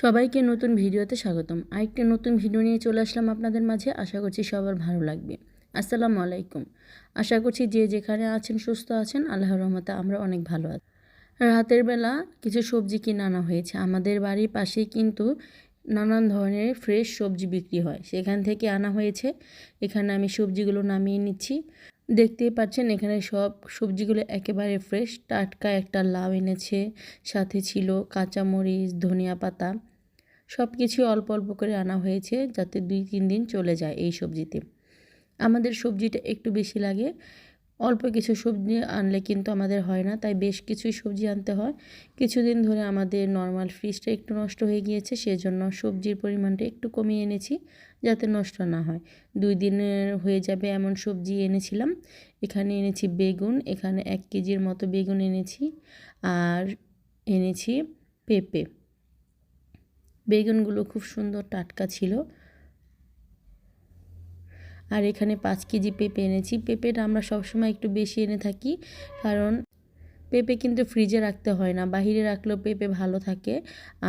সবাইকে নতুন ভিডিওতে স্বাগতম। আরেকটি নতুন ভিডিও নিয়ে চলে আসলাম আপনাদের মাঝে। আশা করছি সবার ভালো লাগবে। আসসালামু আলাইকুম। আশা করছি যে যেখানে আছেন সুস্থ আছেন, আল্লাহর রহমতে আমরা অনেক ভালো আছি। রাতের বেলা কিছু সবজি কিনে আনা হয়েছে। আমাদের বাড়ির পাশেই কিন্তু নানান ধরনের ফ্রেশ সবজি বিক্রি হয়, সেখান থেকে আনা হয়েছে। এখানে আমি সবজিগুলো নামিয়ে নিচ্ছি। দেখতেই পাচ্ছেন এখানে সব সবজিগুলো একেবারে ফ্রেশ। টাটকা একটা লাউ এনেছে, সাথে ছিল কাঁচামরিচ, ধনিয়া পাতা, সব কিছুই অল্প অল্প করে আনা হয়েছে যাতে 2-3 দিন চলে যায় এই সবজিতে। আমাদের সবজিটা একটু বেশি লাগে। অল্প কিছু সবজি আনলে কিন্তু আমাদের হয় না, তাই বেশ কিছুই সবজি আনতে হয়। কিছুদিন ধরে আমাদের নর্মাল ফ্রিজটা একটু নষ্ট হয়ে গিয়েছে, সেজন্য সবজির পরিমাণটা একটু কমিয়ে এনেছি যাতে নষ্ট না হয়। 2 দিনের হয়ে যাবে এমন সবজি এনেছিলাম। এখানে এনেছি বেগুন, এখানে 1 কেজির মতো বেগুন এনেছি, আর এনেছি পেঁপে। বেগুনগুলো খুব সুন্দর টাটকা ছিল। আর এখানে 5 কেজি পেঁপে এনেছি। পেঁপেটা আমরা সবসময় একটু বেশি এনে থাকি, কারণ পেঁপে কিন্তু ফ্রিজে রাখতে হয় না, বাহিরে রাখলেও পেঁপে ভালো থাকে।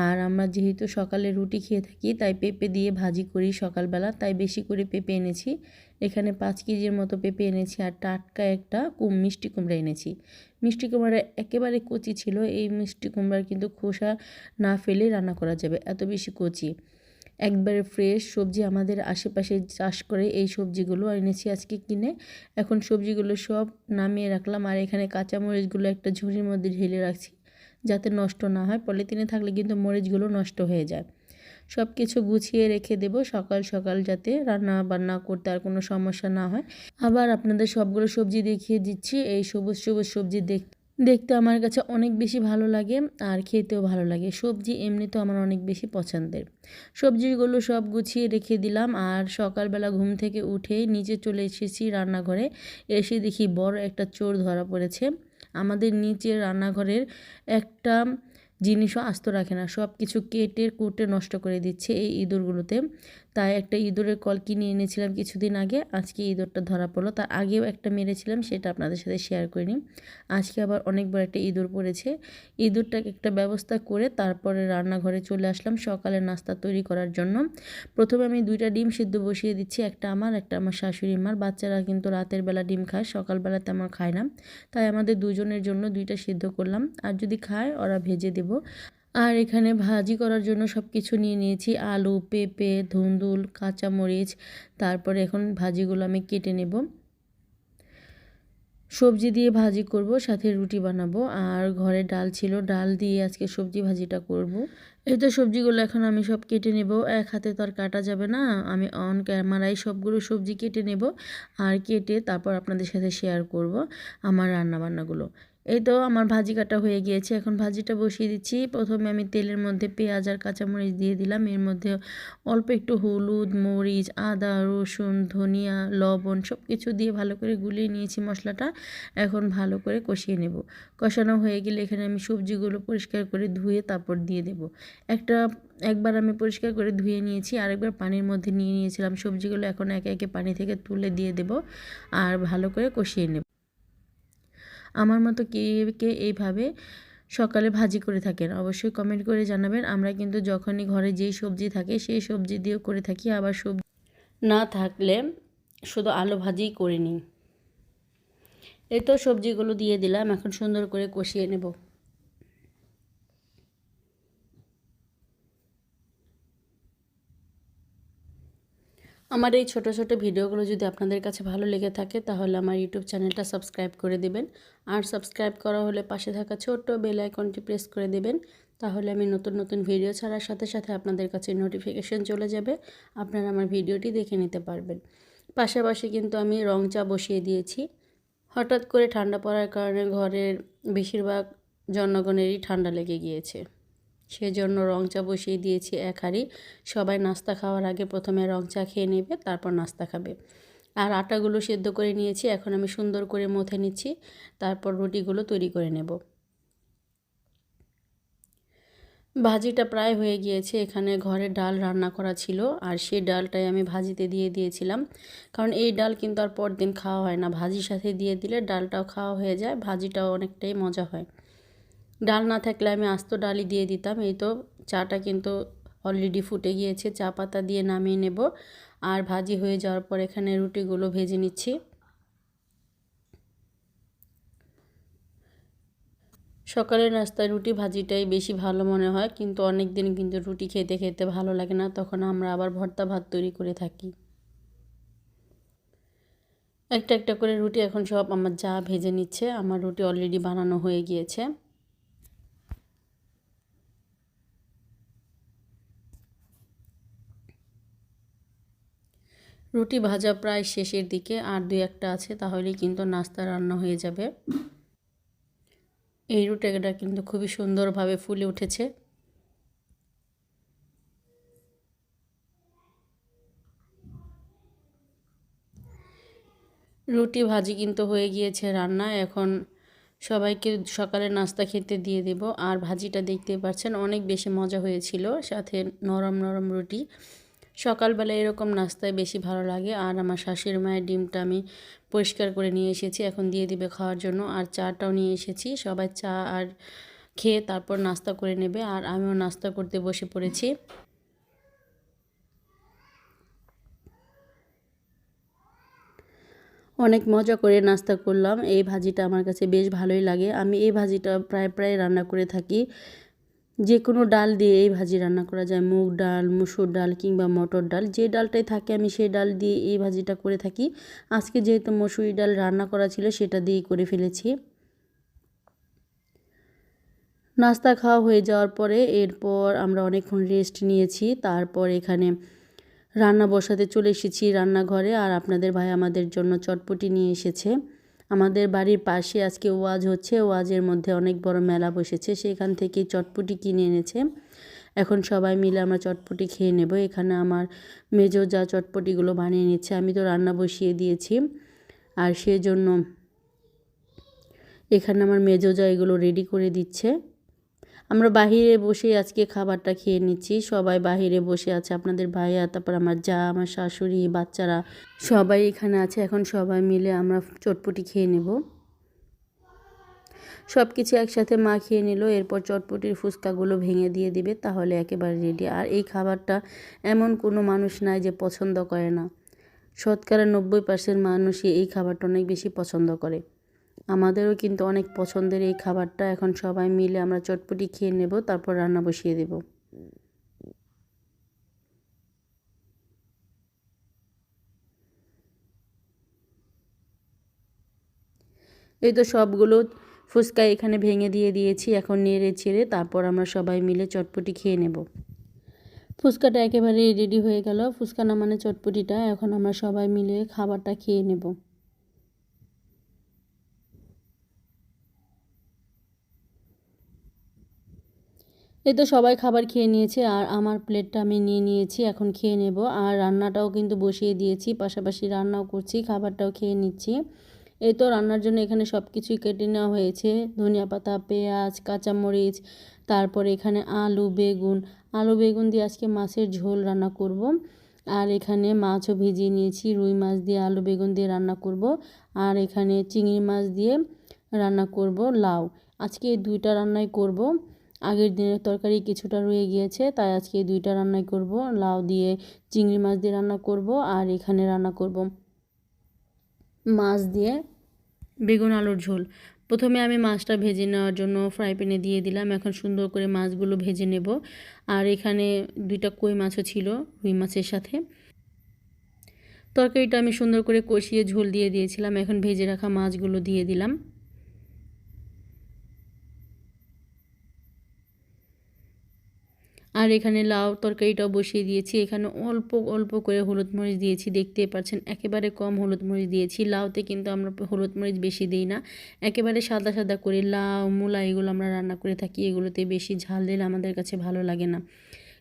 আর আমরা যেহেতু সকালে রুটি খেয়ে থাকি, তাই পেঁপে দিয়ে ভাজি করি সকালবেলা, তাই বেশি করে পেঁপে এনেছি। এখানে 5 কেজির মতো পেঁপে এনেছি, আর টাটকা একটা মিষ্টি কুমড়া এনেছি। মিষ্টি কুমড়া একেবারে কচি ছিল। এই মিষ্টি কুমড়ার কিন্তু খোসা না ফেলে রান্না করা যাবে, এত বেশি কচি। একবারে ফ্রেশ সবজি আমাদের আশেপাশে চাষ করে, এই সবজিগুলো এনেছি আজকে কিনে। এখন সবজিগুলো সব নামিয়ে রাখলাম, আর এখানে কাঁচামরিচগুলো একটা ঝুড়ির মধ্যে ঢেলে রাখছি যাতে নষ্ট না হয়। পলিথিনে থাকলে কিন্তু মরিচগুলো নষ্ট হয়ে যায়। সব কিছু গুছিয়ে রেখে দেব সকাল সকাল, যাতে রান্না বান্না করতে আর কোনো সমস্যা না হয়। আবার আপনাদের সবগুলো সবজি দেখিয়ে দিচ্ছি। এই সবুজ সবুজ সবজি দেখতে আমার কাছে অনেক বেশি ভালো লাগে, আর খেতেও ভালো লাগে। সবজি এমনিতেও আমার অনেক বেশি পছন্দের। সবজিগুলো সব গুছিয়ে রেখে দিলাম, আর সকালবেলা ঘুম থেকে উঠেই নিচে চলে এসেছি রান্নাঘরে। এসে দেখি বড় একটা চোর ধরা পড়েছে। আমাদের নিচের রান্নাঘরের একটা জিনিসও আস্ত রাখে না, সব কিছু কেটে কুটে নষ্ট করে দিচ্ছে এই ইঁদুরগুলোতে। তাই একটা ইঁদুরের কল কিনে এনেছিলাম কিছুদিন আগে, আজকে ইঁদুরটা ধরা পড়লো। তার আগেও একটা মেরেছিলাম, সেটা আপনাদের সাথে শেয়ার করিনি। আজকে আবার অনেক বড় একটা ইঁদুর পড়েছে। ইঁদুরটাকে একটা ব্যবস্থা করে তারপরে রান্নাঘরে চলে আসলাম সকালে নাস্তা তৈরি করার জন্য। প্রথমে আমি 2টা ডিম সিদ্ধ বসিয়ে দিচ্ছি, একটা আমার শাশুড়ি মার। বাচ্চারা কিন্তু রাতের বেলা ডিম খায়, সকালবেলা তেমন খায় না, তাই আমাদের দুজনের জন্য 2টা সিদ্ধ করলাম। আর যদি খায় ওরা ভেজে দেব। আর এখানে ভাজি করার জন্য সব কিছু নিয়ে নিয়েছি, আলু, পেঁপে, ধুন্দুল, কাঁচামরিচ। তারপরে এখন ভাজিগুলো আমি কেটে নেব। সবজি দিয়ে ভাজি করব, সাথে রুটি বানাবো। আর ঘরে ডাল ছিল, ডাল দিয়ে আজকে সবজি ভাজিটা করব। এই তো সবজিগুলো এখন আমি সব কেটে নেব। এক হাতে তো আর কাটা যাবে না, আমি অন ক্যামেরায় সবগুলো সবজি কেটে নেব। আর কেটে তারপর আপনাদের সাথে শেয়ার করব আমার রান্নাবান্নাগুলো। এই তো আমার ভাজি কাটা হয়ে গিয়েছে, এখন ভাজিটা বসিয়ে দিচ্ছি। প্রথমে আমি তেলের মধ্যে পেঁয়াজ আর কাঁচামরিচ দিয়ে দিলাম। এর মধ্যে অল্প একটু হলুদ, মরিচ, আদা, রসুন, ধনিয়া, লবণ সব কিছু দিয়ে ভালো করে গুলিয়ে নিয়েছি মশলাটা। এখন ভালো করে কষিয়ে নেব। কষানো হয়ে গেলে এখানে আমি সবজিগুলো পরিষ্কার করে ধুয়ে তারপর দিয়ে দেব। একবার আমি পরিষ্কার করে ধুয়ে নিয়েছি, আরেকবার পানির মধ্যে নিয়ে নিয়েছিলাম সবজিগুলো। এখন একে একে পানি থেকে তুলে দিয়ে দেব, আর ভালো করে কষিয়ে নেব। আমার মতো কে কে এইভাবে সকালে ভাজি করে থাকেন অবশ্যই কমেন্ট করে জানাবেন। আমরা কিন্তু যখনই ঘরে যেই সবজি থাকে সেই সবজি দিয়েও করে থাকি, আবার সবজি না থাকলে শুধু আলু ভাজিই করে নিই। এই তো সবজিগুলো দিয়ে দিলাম, এখন সুন্দর করে কষিয়ে নেব। আমার এই ছোট ছোট ভিডিওগুলো যদি আপনাদের কাছে ভালো লেগে থাকে, তাহলে আমার ইউটিউব চ্যানেলটা সাবস্ক্রাইব করে দেবেন। আর সাবস্ক্রাইব করা হলে পাশে থাকা ছোট্ট বেল আইকনটি প্রেস করে দেবেন, তাহলে আমি নতুন নতুন ভিডিও ছাড়ার সাথে সাথে আপনাদের কাছে নোটিফিকেশন চলে যাবে, আপনারা আমার ভিডিওটি দেখে নিতে পারবেন। পাশাপাশি কিন্তু আমি রং চা বসিয়ে দিয়েছি। হঠাৎ করে ঠান্ডা পড়ার কারণে ঘরের বেশিরভাগ জনগণেরই ঠান্ডা লেগে গিয়েছে, সেজন্য রং চা বসিয়ে দিয়েছি 1 হাঁড়ি। সবাই নাস্তা খাওয়ার আগে প্রথমে রং চা খেয়ে নেবে, তারপর নাস্তা খাবে। আর আটাগুলো সেদ্ধ করে নিয়েছি, এখন আমি সুন্দর করে মথে নিচ্ছি, তারপর রুটিগুলো তৈরি করে নেব। ভাজিটা প্রায় হয়ে গিয়েছে। এখানে ঘরে ডাল রান্না করা ছিল, আর সেই ডালটাই আমি ভাজিতে দিয়ে দিয়েছিলাম, কারণ এই ডাল কিন্তু আর পরদিন খাওয়া হয় না। ভাজির সাথে দিয়ে দিলে ডালটাও খাওয়া হয়ে যায়, ভাজিটাও অনেকটাই মজা হয়। ডাল না থাকলে আমি আস্ত ডালই দিয়ে দিতাম। এই তো চাটা কিন্তু অলরেডি ফুটে গিয়েছে, চা পাতা দিয়ে নামিয়ে নেব। আর ভাজি হয়ে যাওয়ার পর এখানে রুটিগুলো ভেজে নিচ্ছি। সকালের নাস্তায় রুটি ভাজিটাই বেশি ভালো মনে হয়, কিন্তু অনেক দিন কিন্তু রুটি খেতে খেতে ভালো লাগে না, তখন আমরা আবার ভর্তা ভাত তৈরি করে থাকি। একটা একটা করে রুটি এখন সব আমার যা ভেজে নিচ্ছে। আমার রুটি অলরেডি বানানো হয়ে গিয়েছে। রুটি ভাজা প্রায় শেষের দিকে, আর 2-1টা আছে, তাহলেই কিন্তু নাস্তা রান্না হয়ে যাবে। এই রুটিটা কিন্তু খুবই সুন্দরভাবে ফুলে উঠেছে। রুটি ভাজি কিন্তু হয়ে গিয়েছে রান্না। এখন সবাইকে সকালে নাস্তা খেতে দিয়ে দেব। আর ভাজিটা দেখতে পাচ্ছেন অনেক বেশি মজা হয়েছিল, সাথে নরম নরম রুটি। সকালবেলা এরকম নাস্তায় বেশি ভালো লাগে। আর আমার শাশুড়ি মায়ের ডিমটা আমি পরিষ্কার করে নিয়ে এসেছি, এখন দিয়ে দিবে খাওয়ার জন্য। আর চাটাও নিয়ে এসেছি, সবাই চা আর খেয়ে তারপর নাস্তা করে নেবে। আর আমিও নাস্তা করতে বসে পড়েছি। অনেক মজা করে নাস্তা করলাম। এই ভাজিটা আমার কাছে বেশ ভালোই লাগে। আমি এই ভাজিটা প্রায় প্রায় রান্না করে থাকি। যে কোনো ডাল দিয়ে এই ভাজি রান্না করা যায়, মুগ ডাল, মুসুর ডাল কিংবা মটর ডাল, যে ডালটাই থাকে আমি সেই ডাল দিয়ে এই ভাজিটা করে থাকি। আজকে যেহেতু মসুরি ডাল রান্না করা ছিল, সেটা দিয়েই করে ফেলেছি। নাস্তা খাওয়া হয়ে যাওয়ার পরে এরপর আমরা অনেকক্ষণ রেস্ট নিয়েছি। তারপর এখানে রান্না বসাতে চলে এসেছি রান্নাঘরে। আর আপনাদের ভাই আমাদের জন্য চটপটি নিয়ে এসেছে। আমাদের বাড়ির পাশে আজকে ওয়াজ হচ্ছে, ওয়াজের মধ্যে অনেক বড় মেলা বসেছে, সেখান থেকে চটপটি কিনে এনেছে। এখন সবাই মিলে আমরা চটপটি খেয়ে নেব। এখানে আমার মেজো যা চটপটিগুলো বানিয়ে নিচ্ছে, আমি তো রান্না বসিয়ে দিয়েছি। আর সেজন্য এখানে আমার মেজো যা এগুলো রেডি করে দিচ্ছে। আমরা বাহিরে বসে আজকে খাবারটা খেয়ে নিচ্ছি। সবাই বাহিরে বসে আছে, আপনাদের ভাইয়া, তারপর আমার যা, আমার শাশুড়ি, বাচ্চারা সবাই এখানে আছে। এখন সবাই মিলে আমরা চটপটি খেয়ে নেব। সব কিছু একসাথে মা খেয়ে নিল। এরপর চটপটির ফুচকাগুলো ভেঙে দিয়ে দিবে, তাহলে একেবারে রেডি। আর এই খাবারটা এমন কোনো মানুষ নাই যে পছন্দ করে না। শতকরা 90% মানুষই এই খাবারটা অনেক বেশি পছন্দ করে। আমাদেরও কিন্তু অনেক পছন্দের এই খাবারটা। এখন সবাই মিলে আমরা চটপটি খেয়ে নেব, তারপর রান্না বসিয়ে দেব। এই তো সবগুলো ফুচকা এখানে ভেঙে দিয়ে দিয়েছি। এখন নেড়ে ছেড়ে তারপর আমরা সবাই মিলে চটপটি খেয়ে নেব। ফুচকাটা একেবারে রেডি হয়ে গেল, ফুচকা না মানে চটপটিটা। এখন আমরা সবাই মিলে খাবারটা খেয়ে নেব। এই তো সবাই খাবার খেয়ে নিয়েছে, আর আমার প্লেটটা আমি নিয়ে নিয়েছি, এখন খেয়ে নেব। আর রান্নাটাও কিন্তু বসিয়ে দিয়েছি, পাশাপাশি রান্নাও করছি, খাবারটাও খেয়ে নিচ্ছি। এই তো রান্নার জন্য এখানে সব কিছুই কেটে নেওয়া হয়েছে, ধনিয়া পাতা, পেঁয়াজ, কাঁচামরিচ, তারপরে এখানে আলু বেগুন দিয়ে আজকে মাছের ঝোল রান্না করব। আর এখানে মাছও ভিজিয়ে নিয়েছি, রুই মাছ দিয়ে আলু বেগুন দিয়ে রান্না করব। আর এখানে চিংড়ি মাছ দিয়ে রান্না করব লাউ। আজকে এই 2টা রান্নাই করব। আগের দিনের তরকারি কিছুটা রয়ে গিয়েছে, তাই আজকে এই 2টা রান্নাই করব। লাউ দিয়ে চিংড়ি মাছ দিয়ে রান্না করব, আর এখানে রান্না করব মাছ দিয়ে বেগুন আলুর ঝোল। প্রথমে আমি মাছটা ভেজে নেওয়ার জন্য ফ্রাই প্যানে দিয়ে দিলাম। এখন সুন্দর করে মাছগুলো ভেজে নেব। আর এখানে 2টা কই মাছও ছিল রুই মাছের সাথে। তরকারিটা আমি সুন্দর করে কষিয়ে ঝোল দিয়ে দিয়েছিলাম। এখন ভেজে রাখা মাছগুলো দিয়ে দিলাম। আর এখানে লাউ তরকারিটাও বসিয়ে দিয়েছি। এখানে অল্প অল্প করে হলুদ মরিচ দিয়েছি, দেখতেই পাচ্ছেন একেবারে কম হলুদ মরিচ দিয়েছি। লাউতে কিন্তু আমরা হলুদ মরিচ বেশি দিই না, একেবারে সাদা সাদা করে লাউ, মূলা এগুলো আমরা রান্না করে থাকি। এগুলোতে বেশি ঝাল দিলে আমাদের কাছে ভালো লাগে না,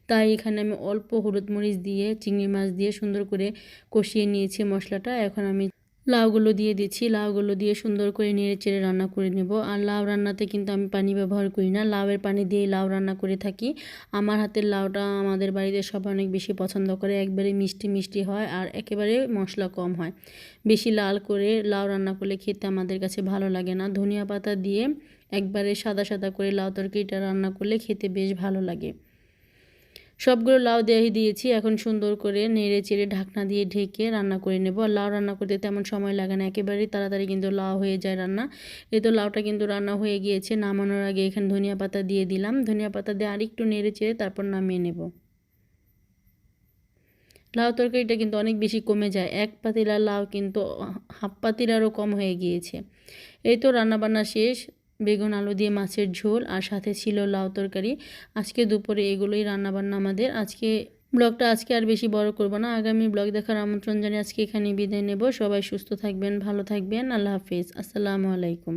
তাই এখানে আমি অল্প হলুদ মরিচ দিয়ে চিংড়ি মাছ দিয়ে সুন্দর করে কষিয়ে নিয়েছি মশলাটা। এখন আমি লাউগুলো দিয়ে দিচ্ছি, লাউগুলো দিয়ে সুন্দর করে নেড়ে চেড়ে রান্না করে নেব। আর লাউ রান্নাতে কিন্তু আমি পানি ব্যবহার করি না, লাউয়ের পানি দিয়ে লাউ রান্না করে থাকি। আমার হাতের লাউটা আমাদের বাড়িতে সবাই অনেক বেশি পছন্দ করে, একবারে মিষ্টি মিষ্টি হয় আর একেবারে মশলা কম হয়। বেশি লাল করে লাউ রান্না করলে খেতে আমাদের কাছে ভালো লাগে না। ধনিয়া পাতা দিয়ে একবারে সাদা সাদা করে লাউ তরকারিটা রান্না করলে খেতে বেশ ভালো লাগে। সবগুলো লাউ দিয়ে দিয়েছি। এখন সুন্দর করে নেড়ে চেড়ে ঢাকনা দিয়ে ঢেকে রান্না করে নেব। আর লাউ রান্না করতে তেমন সময় লাগে না, একেবারেই তাড়াতাড়ি কিন্তু লাউ হয়ে যায় রান্না। এই তো লাউটা কিন্তু রান্না হয়ে গিয়েছে। নামানোর আগে এখানে ধনিয়া পাতা দিয়ে দিলাম। ধনিয়া পাতা দিয়ে আরেকটু নেড়ে চেড়ে তারপর নামিয়ে নেব। লাউ তরকারিটা কিন্তু অনেক বেশি কমে যায়, এক পাতিলা লাউ কিন্তু হাফ পাতিলারও কম হয়ে গিয়েছে। এই তো রান্নাবান্না শেষ। বেগুন আলু দিয়ে মাছের ঝোল আর সাথে ছিল লাউ তরকারি। আজকে দুপুরে এগুলোই রান্নাবান্না আমাদের। ব্লগটা আর বেশি বড় করব না। আগামী ব্লগ দেখার আমন্ত্রণ জানিয়ে আজকে এখানেই বিদায় নেব। সবাই সুস্থ থাকবেন, ভালো থাকবেন। আল্লাহ হাফিজ। আসসালামু আলাইকুম।